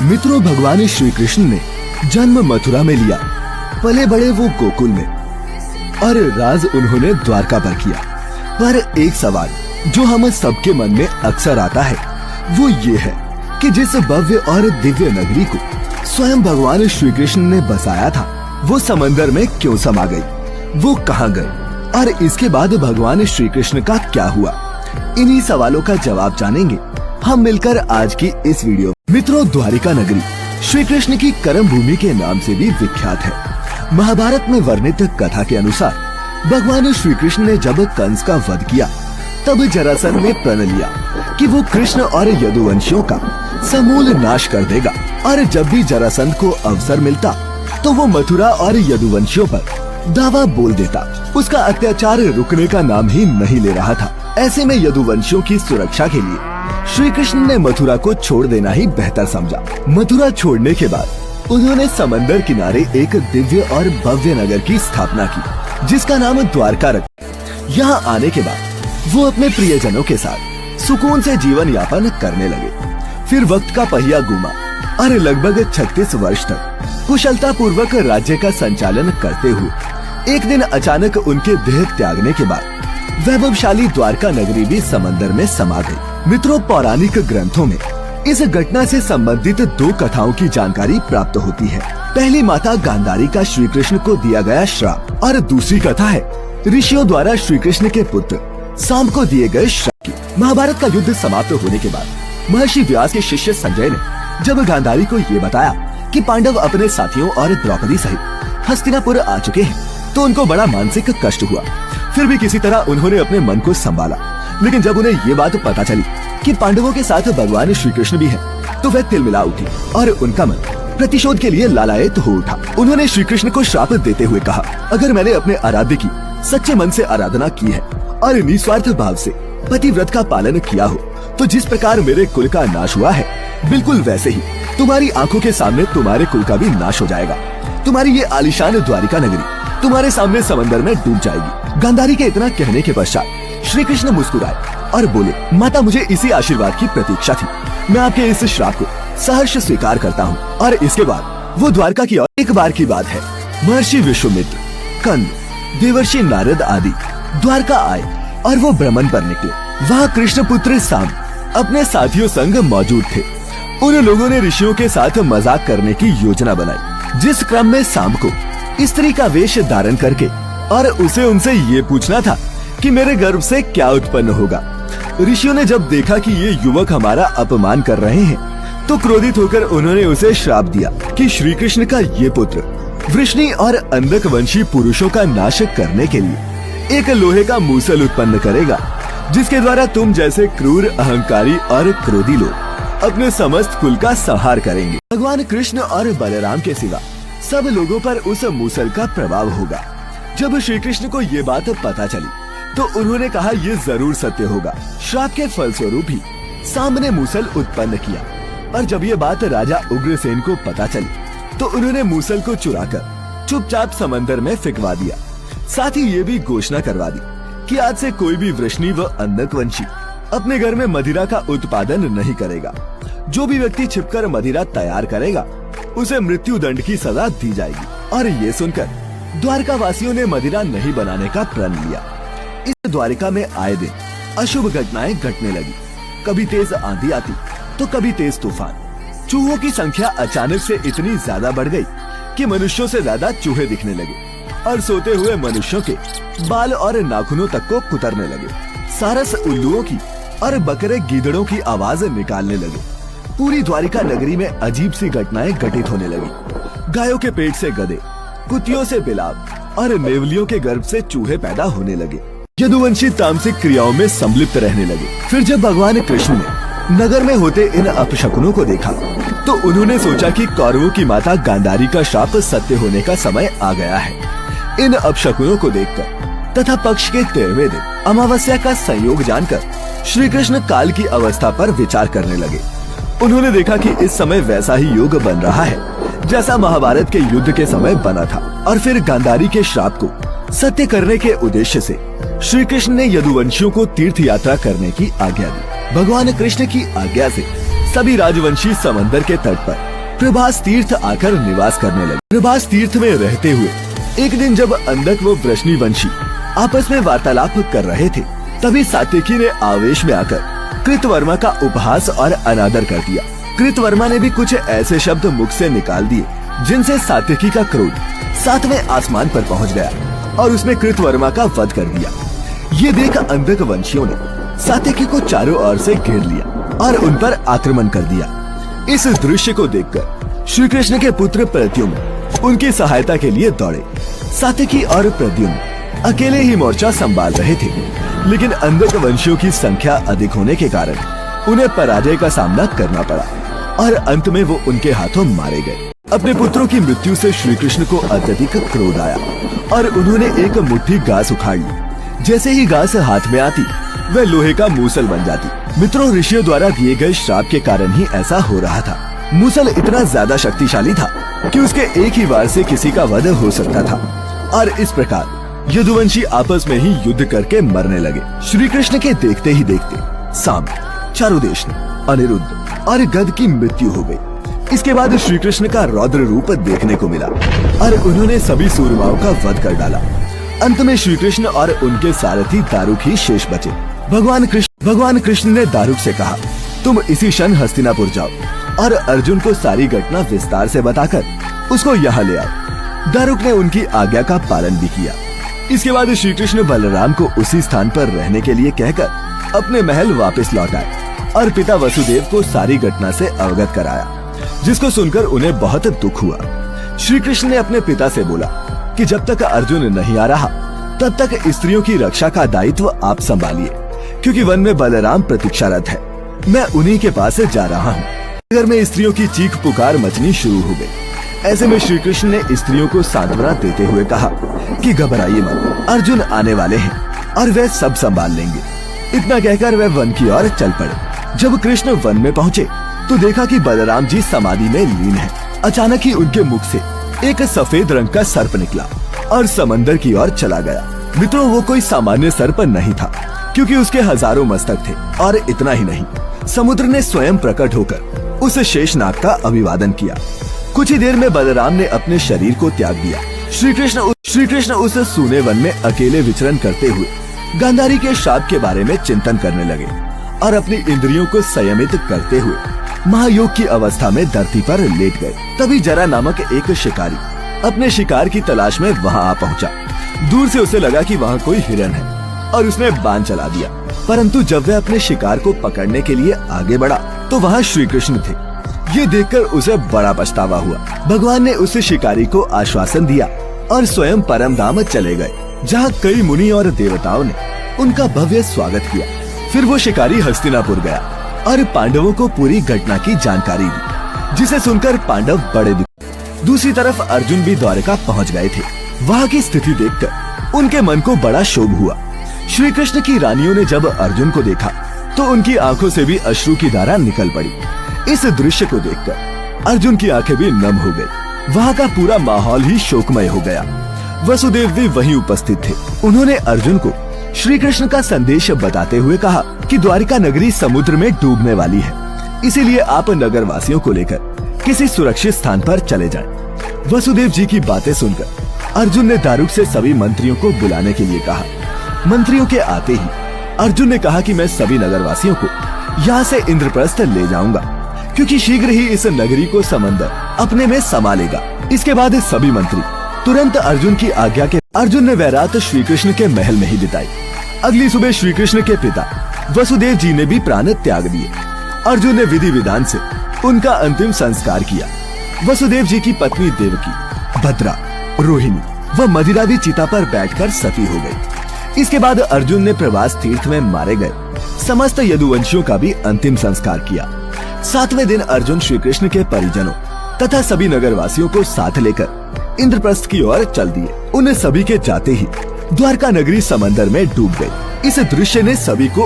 मित्रों, भगवान श्री कृष्ण ने जन्म मथुरा में लिया, पले बड़े वो गोकुल में, और राज उन्होंने द्वारका पर किया। पर एक सवाल जो हम सबके मन में अक्सर आता है वो ये है कि जिस भव्य और दिव्य नगरी को स्वयं भगवान श्री कृष्ण ने बसाया था वो समंदर में क्यों समा गई, वो कहाँ गई, और इसके बाद भगवान श्री कृष्ण का क्या हुआ। इन्हीं सवालों का जवाब जानेंगे हम मिलकर आज की इस वीडियो। मित्रों, द्वारिका नगरी श्री कृष्ण की कर्म भूमि के नाम से भी विख्यात है। महाभारत में वर्णित कथा के अनुसार भगवान श्री कृष्ण ने जब कंस का वध किया तब जरासंध ने प्रण लिया कि वो कृष्ण और यदुवंशियों का समूल नाश कर देगा, और जब भी जरासंध को अवसर मिलता तो वो मथुरा और यदुवंशियों पर दावा बोल देता। उसका अत्याचार रुकने का नाम ही नहीं ले रहा था। ऐसे में यदुवंशियों की सुरक्षा के लिए श्री कृष्ण ने मथुरा को छोड़ देना ही बेहतर समझा। मथुरा छोड़ने के बाद उन्होंने समंदर किनारे एक दिव्य और भव्य नगर की स्थापना की जिसका नाम द्वारका रखा। यहाँ आने के बाद वो अपने प्रियजनों के साथ सुकून से जीवन यापन करने लगे। फिर वक्त का पहिया घूमा और लगभग 36 वर्ष तक कुशलता पूर्वक राज्य का संचालन करते हुए एक दिन अचानक उनके देह त्यागने के बाद वैभवशाली द्वारका नगरी भी समंदर में समा गई। मित्रों, पौराणिक ग्रंथों में इस घटना से संबंधित दो कथाओं की जानकारी प्राप्त होती है। पहली माता गांधारी का श्री कृष्ण को दिया गया श्राप, और दूसरी कथा है ऋषियों द्वारा श्री कृष्ण के पुत्र सांब को दिए गए श्राप की। महाभारत का युद्ध समाप्त होने के बाद महर्षि व्यास के शिष्य संजय ने जब गांधारी को ये बताया कि पांडव अपने साथियों और द्रौपदी सहित हस्तिनापुर आ चुके हैं तो उनको बड़ा मानसिक कष्ट हुआ। फिर भी किसी तरह उन्होंने अपने मन को संभाला, लेकिन जब उन्हें ये बात पता चली कि पांडवों के साथ भगवान श्री कृष्ण भी हैं, तो वह तिलमिला उठी और उनका मन प्रतिशोध के लिए लालायित हो उठा। उन्होंने श्री कृष्ण को श्राप देते हुए कहा, अगर मैंने अपने आराध्य की सच्चे मन से आराधना की है और निस्वार्थ भाव से पतिव्रत का पालन किया हो तो जिस प्रकार मेरे कुल का नाश हुआ है बिल्कुल वैसे ही तुम्हारी आंखों के सामने तुम्हारे कुल का भी नाश हो जाएगा। तुम्हारी ये आलीशान द्वारिका नगरी तुम्हारे सामने समंदर में डूब जाएगी। गांधारी के इतना कहने के पश्चात श्री कृष्ण मुस्कुराए और बोले, माता, मुझे इसी आशीर्वाद की प्रतीक्षा थी। मैं आपके इस श्राप को सहर्ष स्वीकार करता हूँ। और इसके बाद वो द्वारका की ओर। एक बार की बात है, महर्षि विश्वामित्र, कंद, देवर्षि नारद आदि द्वारका आए और वो भ्रमण पर निकले। वहाँ कृष्ण पुत्र सांब अपने साथियों संग मौजूद थे। उन लोगों ने ऋषियों के साथ मजाक करने की योजना बनाई, जिस क्रम में सांब को स्त्री का वेश धारण करके और उसे उनसे ये पूछना था कि मेरे गर्भ से क्या उत्पन्न होगा। ऋषियों ने जब देखा कि ये युवक हमारा अपमान कर रहे हैं तो क्रोधित होकर उन्होंने उसे श्राप दिया कि श्री कृष्ण का ये पुत्र वृष्णि और अंधक वंशी पुरुषों का नाश करने के लिए एक लोहे का मूसल उत्पन्न करेगा, जिसके द्वारा तुम जैसे क्रूर, अहंकारी और क्रोधी लोग अपने समस्त कुल का संहार करेंगे। भगवान कृष्ण और बलराम के सिवा सब लोगों पर उस मूसल का प्रभाव होगा। जब श्री कृष्ण को ये बात पता चली तो उन्होंने कहा, ये जरूर सत्य होगा। श्राप के फलस्वरूप ही सांब ने मूसल उत्पन्न किया। और जब ये बात राजा उग्रसेन को पता चली तो उन्होंने मूसल को चुराकर चुपचाप समंदर में फेंकवा दिया। साथ ही ये भी घोषणा करवा दी कि आज से कोई भी वृष्णि व अंधकवंशी अपने घर में मदिरा का उत्पादन नहीं करेगा। जो भी व्यक्ति छिपकर मदिरा तैयार करेगा उसे मृत्यु दंड की सजा दी जाएगी। और ये सुनकर द्वारका वासियों ने मदिरा नहीं बनाने का प्रण लिया। इस द्वारिका में आए दिन अशुभ घटनाएं घटने लगी। कभी तेज आंधी आती तो कभी तेज तूफान। चूहों की संख्या अचानक से इतनी ज्यादा बढ़ गई कि मनुष्यों से ज्यादा चूहे दिखने लगे और सोते हुए मनुष्यों के बाल और नाखूनों तक को कुतरने लगे। सारस उल्लुओं की और बकरे गीदड़ों की आवाज निकालने लगे। पूरी द्वारिका नगरी में अजीब सी घटनाएं घटित होने लगी। गायों के पेट से गधे, कुतियों से बिलाव और नेवलियों के गर्भ से चूहे पैदा होने लगे। यदुवंशी तामसिक क्रियाओं में सम्मिलित रहने लगे। फिर जब भगवान कृष्ण ने नगर में होते इन अपशकुनों को देखा तो उन्होंने सोचा कि कौरवों की माता गांधारी का श्राप सत्य होने का समय आ गया है। इन अपशकुनों को देखकर तथा पक्ष के 13वें दिन अमावस्या का संयोग जानकर श्री कृष्ण काल की अवस्था पर विचार करने लगे। उन्होंने देखा कि इस समय वैसा ही योग बन रहा है जैसा महाभारत के युद्ध के समय बना था। और फिर गांधारी के श्राप को सत्य करने के उद्देश्य से श्री कृष्ण ने यदुवंशियों को तीर्थ यात्रा करने की आज्ञा दी। भगवान कृष्ण की आज्ञा से सभी राजवंशी समंदर के तट पर प्रभास तीर्थ आकर निवास करने लगे। प्रभास तीर्थ में रहते हुए एक दिन जब अंधक व वृष्णिवंशी आपस में वार्तालाप कर रहे थे, तभी सात्यकी ने आवेश में आकर कृतवर्मा का उपहास और अनादर कर दिया। कृतवर्मा ने भी कुछ ऐसे शब्द मुख से निकाल दिए जिनसे सात्यकी का क्रोध 7वें आसमान पर पहुंच गया और उसने कृतवर्मा का वध कर दिया। ये देख अंधक वंशियों ने सात्यकी को चारों ओर से घेर लिया और उन पर आक्रमण कर दिया। इस दृश्य को देखकर श्री कृष्ण के पुत्र प्रद्युम्न उनकी सहायता के लिए दौड़े। सात्यकी और प्रद्युम्न अकेले ही मोर्चा संभाल रहे थे, लेकिन अंधक वंशियों की संख्या अधिक होने के कारण उन्हें पराजय का सामना करना पड़ा और अंत में वो उनके हाथों मारे गए। अपने पुत्रों की मृत्यु से श्री कृष्ण को अत्यधिक क्रोध आया और उन्होंने एक मुट्ठी घास उखाड़ ली। जैसे ही घास हाथ में आती, वह लोहे का मूसल बन जाती। मित्रों, ऋषियों द्वारा दिए गए श्राप के कारण ही ऐसा हो रहा था। मूसल इतना ज्यादा शक्तिशाली था कि उसके एक ही वार से किसी का वध हो सकता था और इस प्रकार यदुवंशी आपस में ही युद्ध करके मरने लगे। श्री कृष्ण के देखते ही देखते सांब, चारुदेश, अनिरुद्ध और गद की मृत्यु हो गई। इसके बाद श्री कृष्ण का रौद्र रूप देखने को मिला और उन्होंने सभी सूरमाओं का वध कर डाला। अंत में श्री कृष्ण और उनके सारथी दारुक ही शेष बचे। भगवान कृष्ण ने दारुक से कहा, तुम इसी क्षण हस्तिनापुर जाओ और अर्जुन को सारी घटना विस्तार से बताकर उसको यहाँ ले आओ। दारुक ने उनकी आज्ञा का पालन भी किया। इसके बाद श्री कृष्ण बलराम को उसी स्थान पर रहने के लिए कहकर अपने महल वापस लौट आए और पिता वसुदेव को सारी घटना से अवगत कराया, जिसको सुनकर उन्हें बहुत दुख हुआ। श्री कृष्ण ने अपने पिता से बोला कि जब तक अर्जुन नहीं आ रहा तब तक स्त्रियों की रक्षा का दायित्व आप संभालिए, क्योंकि वन में बलराम प्रतीक्षारत है। मैं उन्हीं के पास जा रहा हूँ। नगर में स्त्रियों की चीख पुकार मचनी शुरू हो गई। ऐसे में श्री कृष्ण ने स्त्रियों को सांत्वना देते हुए कहा कि घबराइए मत, अर्जुन आने वाले हैं और वे सब संभाल लेंगे। इतना कहकर वे वन की ओर चल पड़े। जब कृष्ण वन में पहुँचे तो देखा कि बलराम जी समाधि में लीन हैं। अचानक ही उनके मुख से एक सफेद रंग का सर्प निकला और समंदर की ओर चला गया। मित्रों, वो कोई सामान्य सर्प नहीं था, क्योंकि उसके हजारों मस्तक थे। और इतना ही नहीं, समुद्र ने स्वयं प्रकट होकर उस शेषनाग का अभिवादन किया। कुछ ही देर में बलराम ने अपने शरीर को त्याग दिया। श्री कृष्ण उस सूने वन में अकेले विचरण करते हुए गांधारी के श्राप के बारे में चिंतन करने लगे और अपनी इंद्रियों को संयमित करते हुए महायोग की अवस्था में धरती पर लेट गए। तभी जरा नामक एक शिकारी अपने शिकार की तलाश में वहाँ आ पहुँचा। दूर से उसे लगा कि वहाँ कोई हिरन है और उसने बाण चला दिया, परंतु जब वह अपने शिकार को पकड़ने के लिए आगे बढ़ा तो वहाँ श्री कृष्ण थे। ये देखकर उसे बड़ा पछतावा हुआ। भगवान ने उस शिकारी को आश्वासन दिया और स्वयं परम धाम चले गए, जहाँ कई मुनि और देवताओं ने उनका भव्य स्वागत किया। फिर वो शिकारी हस्तिनापुर गया और पांडवों को पूरी घटना की जानकारी दी, जिसे सुनकर पांडव बड़े दुखी। दूसरी तरफ अर्जुन भी द्वारका पहुंच गए थे। वहां की स्थिति देखकर उनके मन को बड़ा क्षोभ हुआ। श्री कृष्ण की रानियों ने जब अर्जुन को देखा तो उनकी आंखों से भी अश्रु की धारा निकल पड़ी। इस दृश्य को देखकर अर्जुन की आंखें भी नम हो गई। वहाँ का पूरा माहौल ही शोकमय हो गया। वसुदेव भी वहीं उपस्थित थे। उन्होंने अर्जुन को श्री कृष्ण का संदेश बताते हुए कहा कि द्वारिका नगरी समुद्र में डूबने वाली है, इसीलिए आप नगर वासियों को लेकर किसी सुरक्षित स्थान पर चले जाएं। वसुदेव जी की बातें सुनकर अर्जुन ने दारुक से सभी मंत्रियों को बुलाने के लिए कहा। मंत्रियों के आते ही अर्जुन ने कहा कि मैं सभी नगरवासियों को यहाँ से इंद्रप्रस्थ ले जाऊंगा, क्योंकि शीघ्र ही इस नगरी को समंदर अपने में समा लेगा। इसके बाद सभी मंत्री तुरंत अर्जुन की आज्ञा के अर्जुन ने वह रात श्री कृष्ण के महल में ही बिताई। अगली सुबह श्री कृष्ण के पिता वसुदेव जी ने भी प्राण त्याग दिए। अर्जुन ने विधि विधान से उनका अंतिम संस्कार किया। वसुदेव जी की पत्नी देवकी, भद्रा, रोहिणी व मदिरा भी चिता पर बैठकर सती हो गई। इसके बाद अर्जुन ने प्रभास तीर्थ में मारे गए समस्त यदुवंशियों का भी अंतिम संस्कार किया। 7वें दिन अर्जुन श्री कृष्ण के परिजनों तथा सभी नगरवासियों को साथ लेकर इंद्रप्रस्थ की ओर चल दिए। उन सभी के जाते ही द्वारका नगरी समंदर में डूब गई। इस दृश्य ने सभी को